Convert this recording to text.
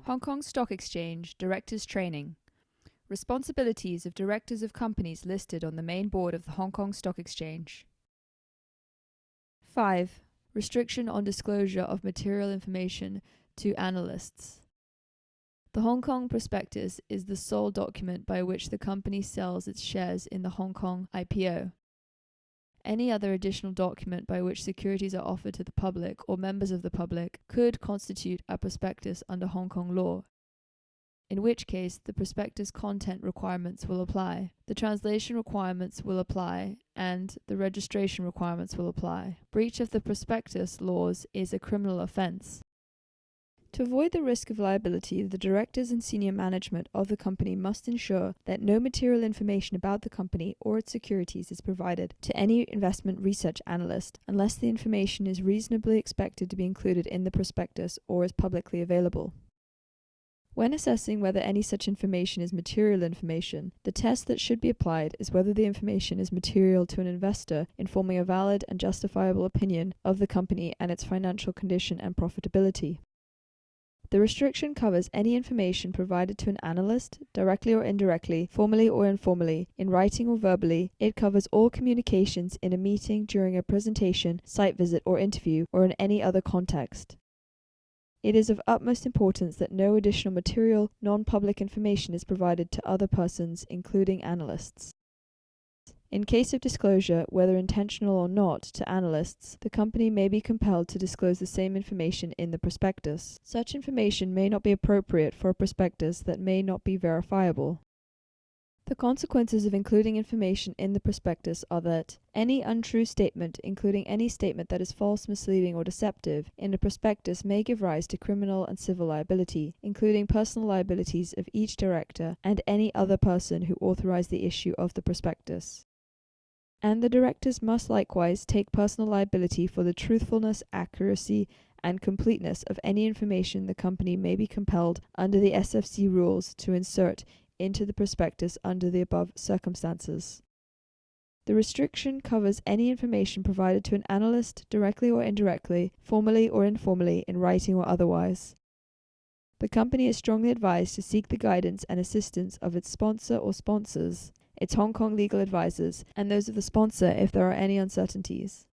Hong Kong Stock Exchange Directors Training. Responsibilities of directors of companies listed on the main board of the Hong Kong Stock Exchange. 5. Restriction on disclosure of material information to analysts. The Hong Kong prospectus is the sole document by which the company sells its shares in the Hong Kong IPO. Any other additional document by which securities are offered to the public or members of the public could constitute a prospectus under Hong Kong law, in which case the prospectus content requirements will apply, the translation requirements will apply, and the registration requirements will apply. Breach of the prospectus laws is a criminal offence. To avoid the risk of liability, the directors and senior management of the company must ensure that no material information about the company or its securities is provided to any investment research analyst unless the information is reasonably expected to be included in the prospectus or is publicly available. When assessing whether any such information is material information, the test that should be applied is whether the information is material to an investor in forming a valid and justifiable opinion of the company and its financial condition and profitability. The restriction covers any information provided to an analyst, directly or indirectly, formally or informally, in writing or verbally. It covers all communications in a meeting, during a presentation, site visit or interview, or in any other context. It is of utmost importance that no additional material, non-public information is provided to other persons, including analysts. In case of disclosure, whether intentional or not, to analysts, the company may be compelled to disclose the same information in the prospectus. Such information may not be appropriate for a prospectus that may not be verifiable. The consequences of including information in the prospectus are that any untrue statement, including any statement that is false, misleading, or deceptive, in a prospectus may give rise to criminal and civil liability, including personal liabilities of each director and any other person who authorized the issue of the prospectus. And the directors must likewise take personal liability for the truthfulness, accuracy, and completeness of any information the company may be compelled under the SFC rules to insert into the prospectus under the above circumstances. The restriction covers any information provided to an analyst, directly or indirectly, formally or informally, in writing or otherwise. The company is strongly advised to seek the guidance and assistance of its sponsor or sponsors, its Hong Kong legal advisors, and those of the sponsor if there are any uncertainties.